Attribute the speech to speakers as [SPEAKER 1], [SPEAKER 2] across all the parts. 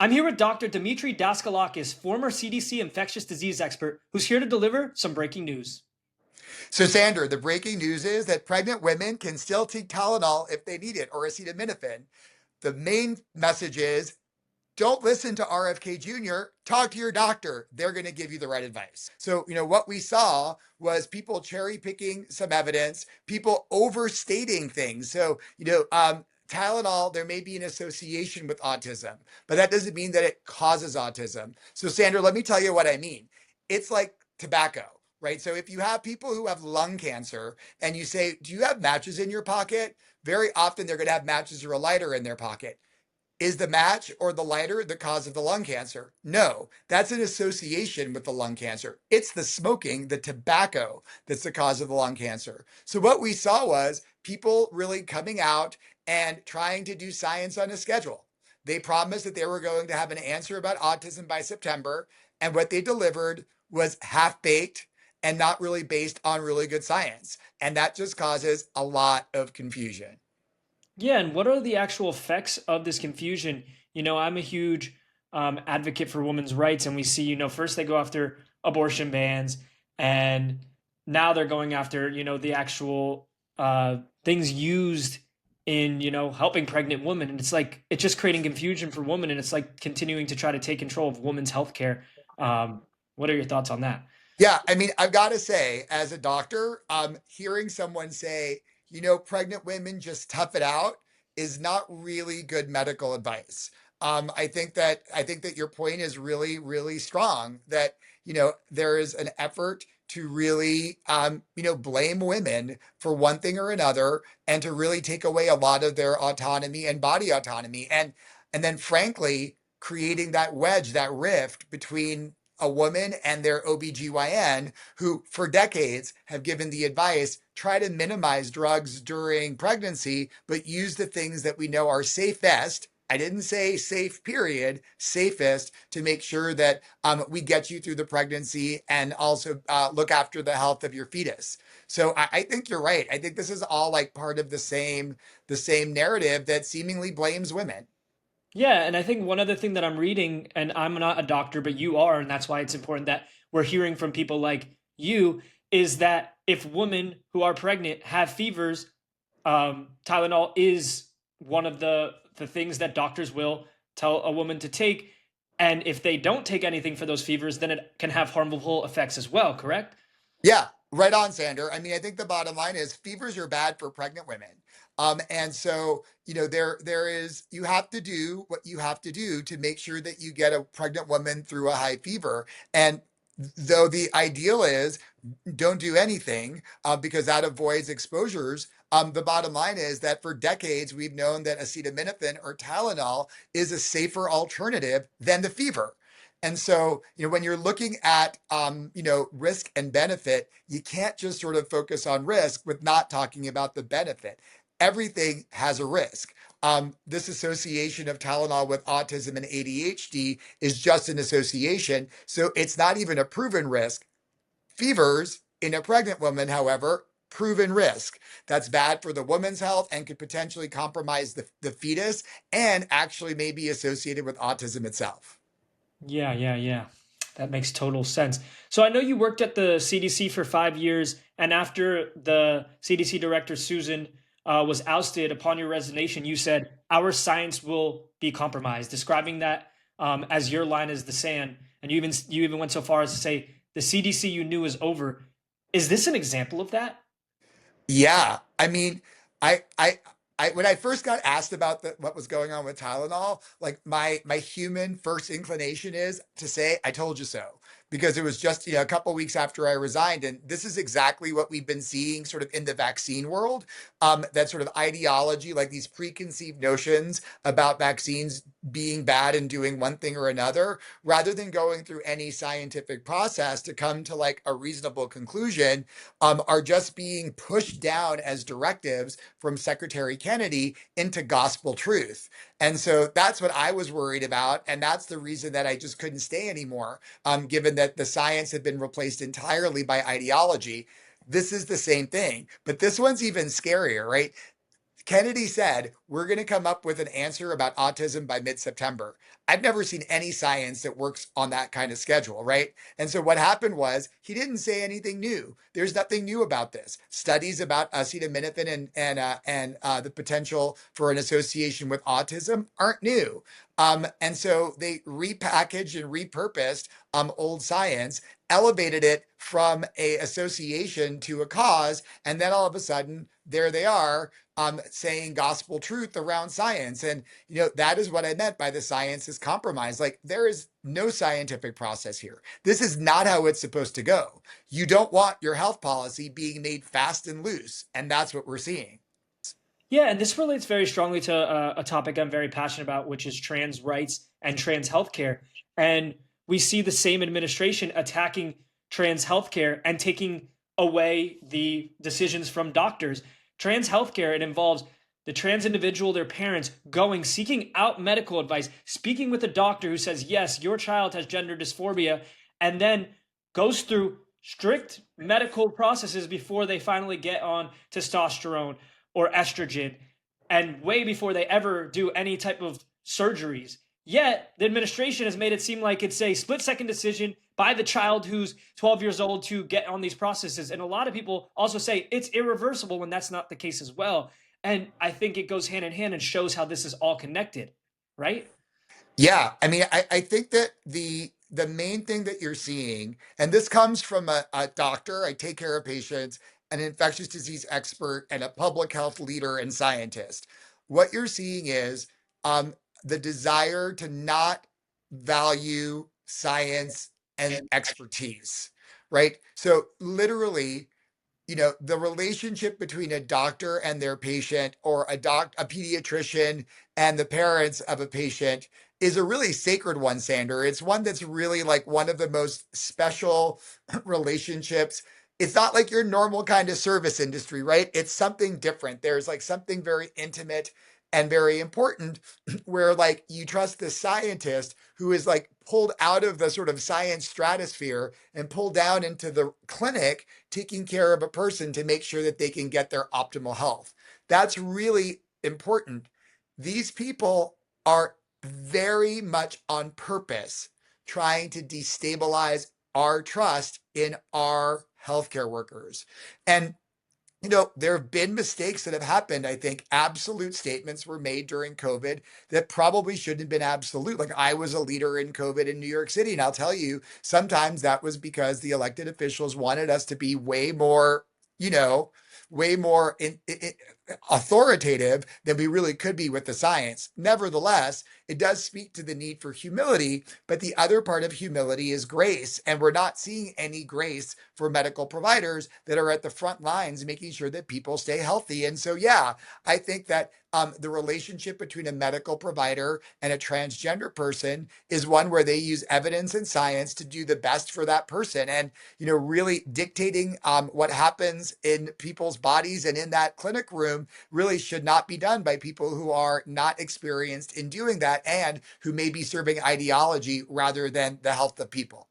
[SPEAKER 1] I'm here with Dr. Demetre Daskalakis, former CDC infectious disease expert, who's here to deliver some breaking news.
[SPEAKER 2] So, Sandra, the breaking news is that pregnant women can still take Tylenol if they need it or acetaminophen. The main message is don't listen to RFK Jr., talk to your doctor. They're going to give you the right advice. So, what we saw was people cherry picking some evidence, people overstating things. So, Tylenol, there may be an association with autism, but that doesn't mean that it causes autism. So, Sandra, let me tell you what I mean. It's like tobacco, right? So, if you have people who have lung cancer and you say, do you have matches in your pocket? Very often they're going to have matches or a lighter in their pocket. Is the match or the lighter the cause of the lung cancer? No, that's an association with the lung cancer. It's the smoking, the tobacco, that's the cause of the lung cancer. So, what we saw was people really coming out and trying to do science on a schedule. They promised that they were going to have an answer about autism by September, and what they delivered was half baked and not really based on really good science. And that just causes a lot of confusion.
[SPEAKER 1] Yeah, and what are the actual effects of this confusion? I'm a huge advocate for women's rights, and we see, first they go after abortion bans, and now they're going after, the actual things used in, helping pregnant women. And it's like, it's just creating confusion for women, and it's like continuing to try to take control of women's healthcare. What are your thoughts on that?
[SPEAKER 2] Yeah, I mean, I've got to say, as a doctor, hearing someone say, pregnant women just tough it out is not really good medical advice. I think that your point is really, really strong. That there is an effort to really blame women for one thing or another, and to really take away a lot of their autonomy and body autonomy, and then frankly creating that wedge, that rift between a woman and their OBGYN, who for decades have given the advice try to minimize drugs during pregnancy, but use the things that we know are safest. I didn't say safe, period, safest, to make sure that we get you through the pregnancy and also look after the health of your fetus. So I think you're right. I think this is all like part of the same narrative that seemingly blames women.
[SPEAKER 1] Yeah, and I think one other thing that I'm reading, and I'm not a doctor, but you are, and that's why it's important that we're hearing from people like you, is that if women who are pregnant have fevers, Tylenol is one of the things that doctors will tell a woman to take. And if they don't take anything for those fevers, then it can have harmful effects as well, correct?
[SPEAKER 2] Yeah, right on, Sander. I mean, I think the bottom line is fevers are bad for pregnant women. And so, there is, you have to do what you have to do to make sure that you get a pregnant woman through a high fever. And though the ideal is don't do anything because that avoids exposures, the bottom line is that for decades we've known that acetaminophen or Tylenol is a safer alternative than the fever. And so, when you're looking at, risk and benefit, you can't just sort of focus on risk with not talking about the benefit. Everything has a risk. This association of Tylenol with autism and ADHD is just an association. So it's not even a proven risk. Fevers in a pregnant woman, however, proven risk. That's bad for the woman's health and could potentially compromise the fetus and actually may be associated with autism itself.
[SPEAKER 1] Yeah, yeah, yeah. That makes total sense. So I know you worked at the CDC for 5 years, and after the CDC director Susan was ousted upon your resignation, you said our science will be compromised, describing that as your line is the sand. And you even went so far as to say the CDC you knew is over. Is this an example of that?
[SPEAKER 2] Yeah, I mean, I, I, when I first got asked about what was going on with Tylenol, like my human first inclination is to say, "I told you so," because it was just a couple weeks after I resigned, and this is exactly what we've been seeing sort of in the vaccine world. That sort of ideology, like these preconceived notions about vaccines being bad and doing one thing or another, rather than going through any scientific process to come to like a reasonable conclusion, are just being pushed down as directives from Secretary Kennedy into gospel truth. And so that's what I was worried about. And that's the reason that I just couldn't stay anymore, given that the science had been replaced entirely by ideology. This is the same thing, but this one's even scarier, right? Kennedy said, we're going to come up with an answer about autism by mid-September. I've never seen any science that works on that kind of schedule, right? And so what happened was he didn't say anything new. There's nothing new about this. Studies about acetaminophen and the potential for an association with autism aren't new. And so they repackaged and repurposed old science, elevated it from a association to a cause, and then all of a sudden, there they are saying gospel truth around science. And, that is what I meant by the science is compromised. Like, there is no scientific process here. This is not how it's supposed to go. You don't want your health policy being made fast and loose. And that's what we're seeing.
[SPEAKER 1] Yeah, and this relates very strongly to a topic I'm very passionate about, which is trans rights and trans healthcare. And we see the same administration attacking trans healthcare and taking away the decisions from doctors. Trans healthcare, it involves the trans individual, their parents, going, seeking out medical advice, speaking with a doctor who says, yes, your child has gender dysphoria, and then goes through strict medical processes before they finally get on testosterone or estrogen, and way before they ever do any type of surgeries. Yet, the administration has made it seem like it's a split second decision by the child who's 12 years old to get on these processes. And a lot of people also say it's irreversible when that's not the case as well. And I think it goes hand in hand and shows how this is all connected, right?
[SPEAKER 2] Yeah, I mean, I think that the main thing that you're seeing, and this comes from a doctor, I take care of patients, an infectious disease expert, and a public health leader and scientist. What you're seeing is the desire to not value science and expertise, right? So literally, the relationship between a doctor and their patient, or a pediatrician and the parents of a patient, is a really sacred one, Sander. It's one that's really like one of the most special relationships. It's not like your normal kind of service industry, right? It's something different. There's like something very intimate and very important where like you trust the scientist who is like pulled out of the sort of science stratosphere and pulled down into the clinic taking care of a person to make sure that they can get their optimal health. That's really important. These people are very much on purpose trying to destabilize our trust in our healthcare workers. And there have been mistakes that have happened. I think absolute statements were made during COVID that probably shouldn't have been absolute. Like, I was a leader in COVID in New York City. And I'll tell you, sometimes that was because the elected officials wanted us to be way more, you know, way more authoritative than we really could be with the science. Nevertheless, it does speak to the need for humility, but the other part of humility is grace. And we're not seeing any grace for medical providers that are at the front lines making sure that people stay healthy. And so, yeah, I think that the relationship between a medical provider and a transgender person is one where they use evidence and science to do the best for that person. And, really dictating what happens in people's bodies and in that clinic room really should not be done by people who are not experienced in doing that and who may be serving ideology rather than the health of people.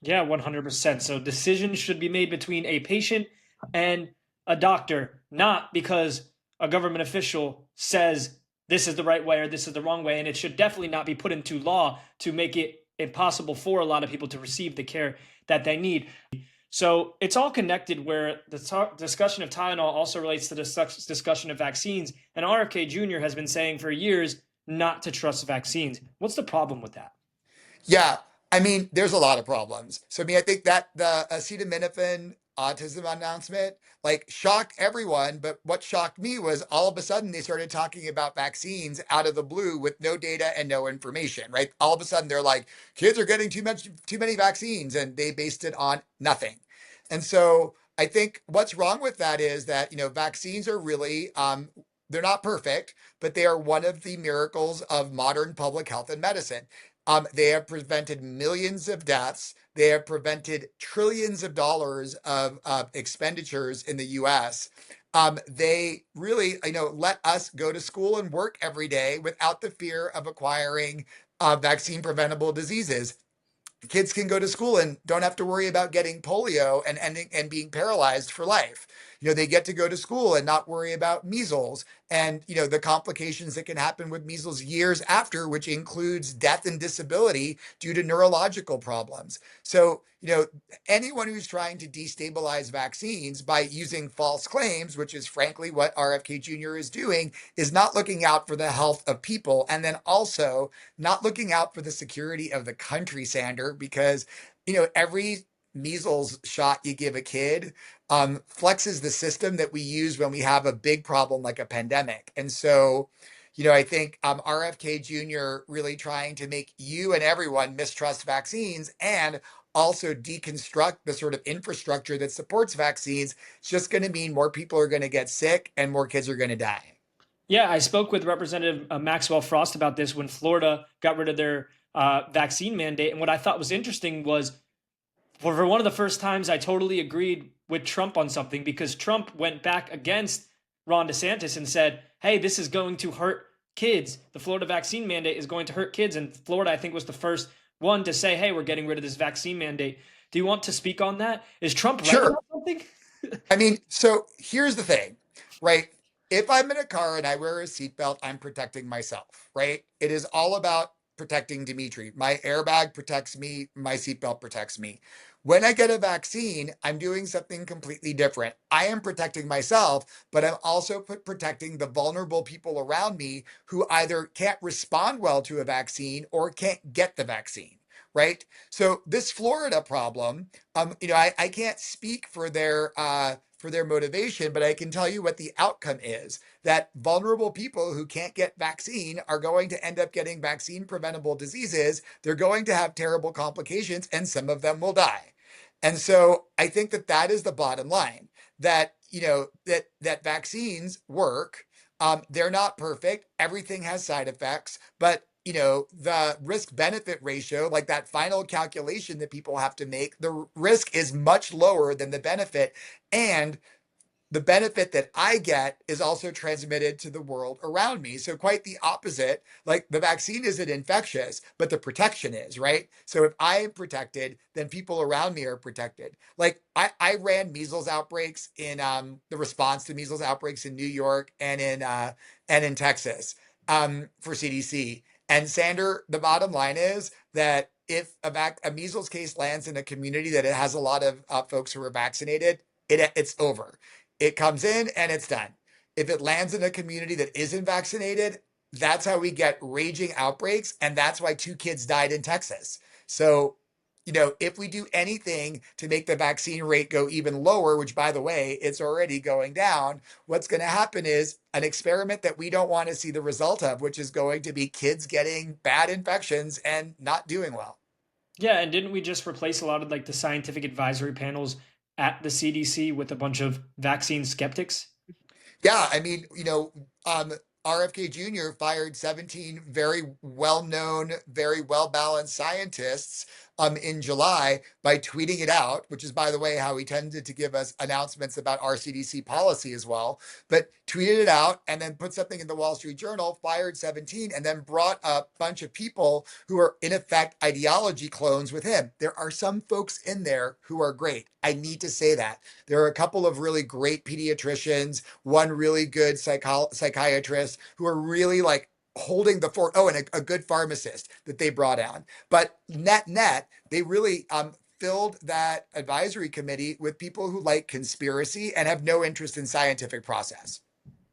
[SPEAKER 1] Yeah, 100%. So decisions should be made between a patient and a doctor, not because a government official says this is the right way or this is the wrong way. And it should definitely not be put into law to make it impossible for a lot of people to receive the care that they need. So it's all connected, where the discussion of Tylenol also relates to the discussion of vaccines. And RFK Jr. has been saying for years not to trust vaccines. What's the problem with that?
[SPEAKER 2] Yeah, I mean, there's a lot of problems. So, I mean, I think that the acetaminophen autism announcement like shocked everyone. But what shocked me was all of a sudden they started talking about vaccines out of the blue with no data and no information, right? All of a sudden they're like, kids are getting too many vaccines, and they based it on nothing. And so I think what's wrong with that is that, vaccines are really, they're not perfect, but they are one of the miracles of modern public health and medicine. They have prevented millions of deaths. They have prevented trillions of dollars of expenditures in the U.S. They really, let us go to school and work every day without the fear of acquiring vaccine preventable diseases. Kids can go to school and don't have to worry about getting polio and ending and being paralyzed for life. They get to go to school and not worry about measles and, the complications that can happen with measles years after, which includes death and disability due to neurological problems. So, anyone who's trying to destabilize vaccines by using false claims, which is frankly what RFK Jr. is doing, is not looking out for the health of people, and then also not looking out for the security of the country, Sander, because, every measles shot you give a kid flexes the system that we use when we have a big problem like a pandemic. And so, I think RFK Jr. really trying to make you and everyone mistrust vaccines and also deconstruct the sort of infrastructure that supports vaccines. It's just going to mean more people are going to get sick and more kids are going to die.
[SPEAKER 1] Yeah, I spoke with Representative Maxwell Frost about this when Florida got rid of their vaccine mandate. And what I thought was interesting was for one of the first times, I totally agreed with Trump on something because Trump went back against Ron DeSantis and said, hey, this is going to hurt kids. The Florida vaccine mandate is going to hurt kids. And Florida, I think, was the first one to say, hey, we're getting rid of this vaccine mandate. Do you want to speak on that? Is Trump right
[SPEAKER 2] Sure.
[SPEAKER 1] about something?
[SPEAKER 2] I mean, so here's the thing, right? If I'm in a car and I wear a seatbelt, I'm protecting myself, right? It is all about protecting Demetre. My airbag protects me, my seatbelt protects me. When I get a vaccine, I'm doing something completely different. I am protecting myself, but I'm also protecting the vulnerable people around me who either can't respond well to a vaccine or can't get the vaccine, right? So this Florida problem, I can't speak for their motivation, but I can tell you what the outcome is. That vulnerable people who can't get vaccine are going to end up getting vaccine preventable diseases. They're going to have terrible complications, and some of them will die. And so I think that that is the bottom line. That that vaccines work. They're not perfect. Everything has side effects, but the risk benefit ratio, like that final calculation that people have to make, the risk is much lower than the benefit. And the benefit that I get is also transmitted to the world around me. So quite the opposite. Like the vaccine isn't infectious, but the protection is, right? So if I am protected, then people around me are protected. Like I ran measles outbreaks in the response to measles outbreaks in New York and in Texas for CDC. And Sander, the bottom line is that if a measles case lands in a community that it has a lot of folks who are vaccinated, it's over. It comes in and it's done. If it lands in a community that isn't vaccinated, that's how we get raging outbreaks. And that's why 2 kids died in Texas. So, if we do anything to make the vaccine rate go even lower, which by the way, it's already going down, what's going to happen is an experiment that we don't want to see the result of, which is going to be kids getting bad infections and not doing well.
[SPEAKER 1] Yeah, and didn't we just replace a lot of like the scientific advisory panels at the CDC with a bunch of vaccine skeptics?
[SPEAKER 2] Yeah, I mean, RFK Jr. fired 17 very well-known, very well-balanced scientists in July by tweeting it out, which is, by the way, how he tended to give us announcements about our CDC policy as well. But tweeted it out and then put something in the Wall Street Journal, fired 17, and then brought a bunch of people who are, in effect, ideology clones with him. There are some folks in there who are great. I need to say that. There are a couple of really great pediatricians, one really good psychiatrist who are really like holding the fort. Oh, and a good pharmacist that they brought on. But net, they really filled that advisory committee with people who like conspiracy and have no interest in scientific process.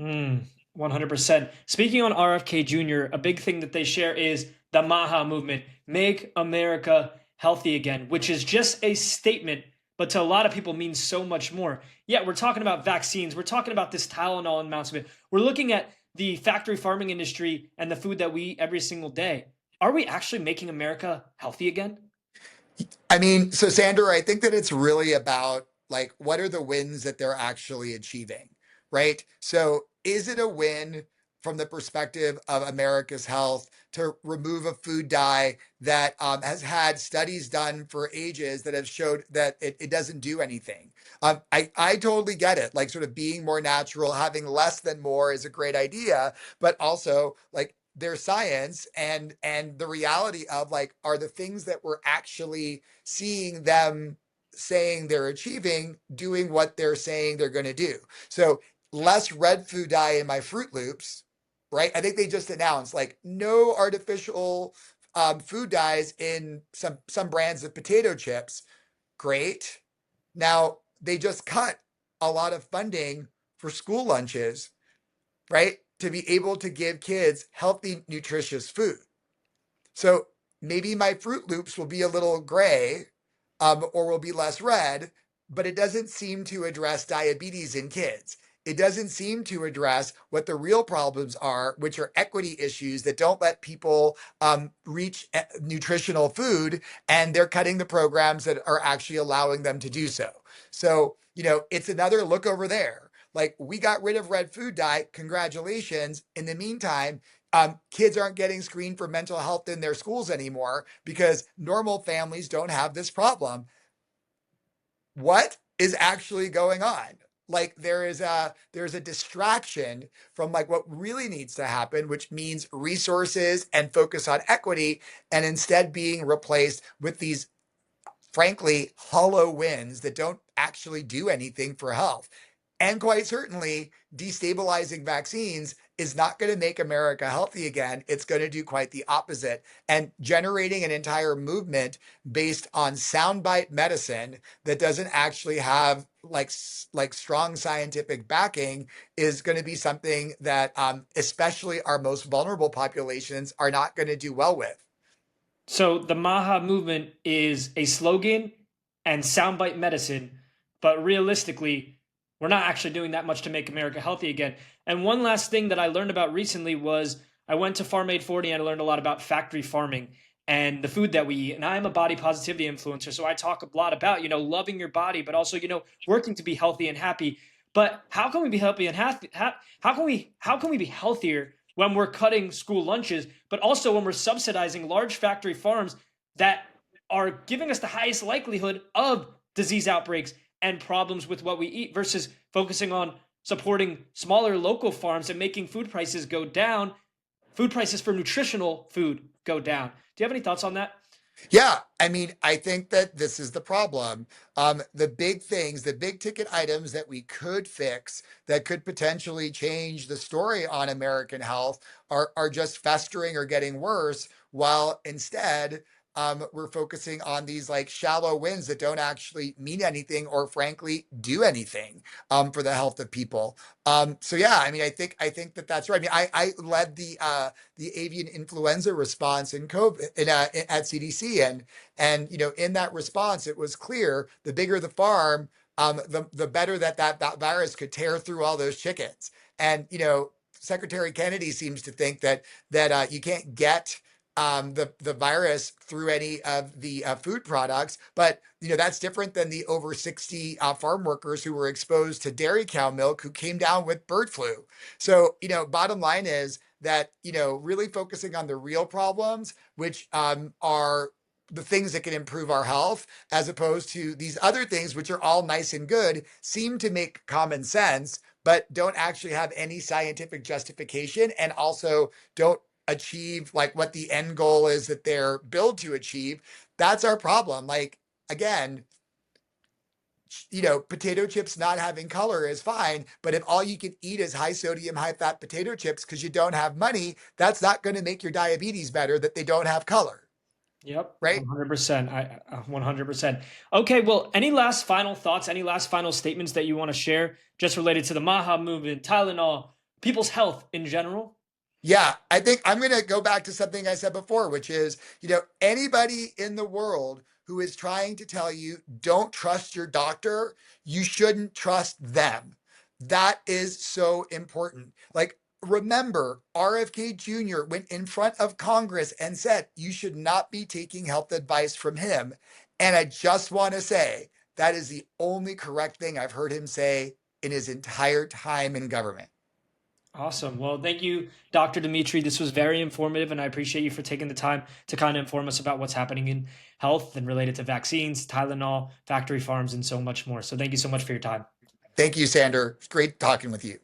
[SPEAKER 1] 100%. Speaking on RFK Jr., a big thing that they share is the MAHA movement, Make America Healthy Again, which is just a statement, but to a lot of people means so much more. Yeah, we're talking about vaccines. We're talking about this Tylenol amounts of it. We're looking at the factory farming industry and the food that we eat every single day. Are we actually making America healthy again?
[SPEAKER 2] I mean, so Sandra, I think that it's really about like what are the wins that they're actually achieving, right? So is it a win from the perspective of America's health to remove a food dye that has had studies done for ages that have showed that it doesn't do anything? I totally get it. Like sort of being more natural, having less than more is a great idea, but also like their science and the reality of like are the things that we're actually seeing them saying they're achieving doing what they're saying they're going to do. So less red food dye in my Fruit Loops, right? I think they just announced like no artificial food dyes in some brands of potato chips. Great. Now they just cut a lot of funding for school lunches, right? To be able to give kids healthy, nutritious food. So maybe my Fruit Loops will be a little gray, or will be less red, but it doesn't seem to address diabetes in kids. It doesn't seem to address what the real problems are, which are equity issues that don't let people reach nutritional food, and they're cutting the programs that are actually allowing them to do so. So, it's another look over there. Like, we got rid of red food dye. Congratulations. In the meantime, kids aren't getting screened for mental health in their schools anymore because normal families don't have this problem. What is actually going on? Like, there's a distraction from like what really needs to happen, which means resources and focus on equity, and instead being replaced with these frankly hollow wins that don't actually do anything for health. And quite certainly, destabilizing vaccines is not going to make America healthy again. It's going to do quite the opposite. And generating an entire movement based on soundbite medicine that doesn't actually have like strong scientific backing is going to be something that especially our most vulnerable populations are not going to do well with.
[SPEAKER 1] So the Maha movement is a slogan and soundbite medicine, but realistically, we're not actually doing that much to make America healthy again. And one last thing that I learned about recently was I went to Farm Aid 40 and I learned a lot about factory farming and the food that we eat. And I'm a body positivity influencer, so I talk a lot about, loving your body, but also, working to be healthy and happy. But how can we be healthy and happy? How can we be healthier when we're cutting school lunches, but also when we're subsidizing large factory farms that are giving us the highest likelihood of disease outbreaks and problems with what we eat versus focusing on supporting smaller local farms and making food prices go down, food prices for nutritional food go down. Do you have any thoughts on that?
[SPEAKER 2] Yeah, I mean, I think that this is the problem. The big things, the big ticket items that we could fix that could potentially change the story on American health are just festering or getting worse, while instead we're focusing on these like shallow wins that don't actually mean anything or frankly do anything for the health of people. So yeah, I mean, I think that that's right. I mean, I led the avian influenza response in COVID at CDC, and in that response, it was clear the bigger the farm, the better that virus could tear through all those chickens. And Secretary Kennedy seems to think that you can't get the virus through any of the food products, but that's different than the over 60 farm workers who were exposed to dairy cow milk who came down with bird flu. So bottom line is that really focusing on the real problems, which are the things that can improve our health, as opposed to these other things, which are all nice and good, seem to make common sense, but don't actually have any scientific justification, and also don't achieve like what the end goal is that they're billed to achieve. That's our problem. Like, again, potato chips not having color is fine, but if all you can eat is high sodium, high fat potato chips because you don't have money, that's not going to make your diabetes better that they don't have color,
[SPEAKER 1] Yep,
[SPEAKER 2] right?
[SPEAKER 1] 100%. 100%. Okay, well, any last final thoughts, any last final statements that you want to share just related to the Maha movement, Tylenol, people's health in general?
[SPEAKER 2] Yeah, I think I'm going to go back to something I said before, which is, anybody in the world who is trying to tell you don't trust your doctor, you shouldn't trust them. That is so important. Like, remember, RFK Jr. went in front of Congress and said you should not be taking health advice from him. And I just want to say that is the only correct thing I've heard him say in his entire time in government.
[SPEAKER 1] Awesome. Well, thank you, Dr. Demetre. This was very informative, and I appreciate you for taking the time to kind of inform us about what's happening in health and related to vaccines, Tylenol, factory farms, and so much more. So thank you so much for your time.
[SPEAKER 2] Thank you, Sander. It's great talking with you.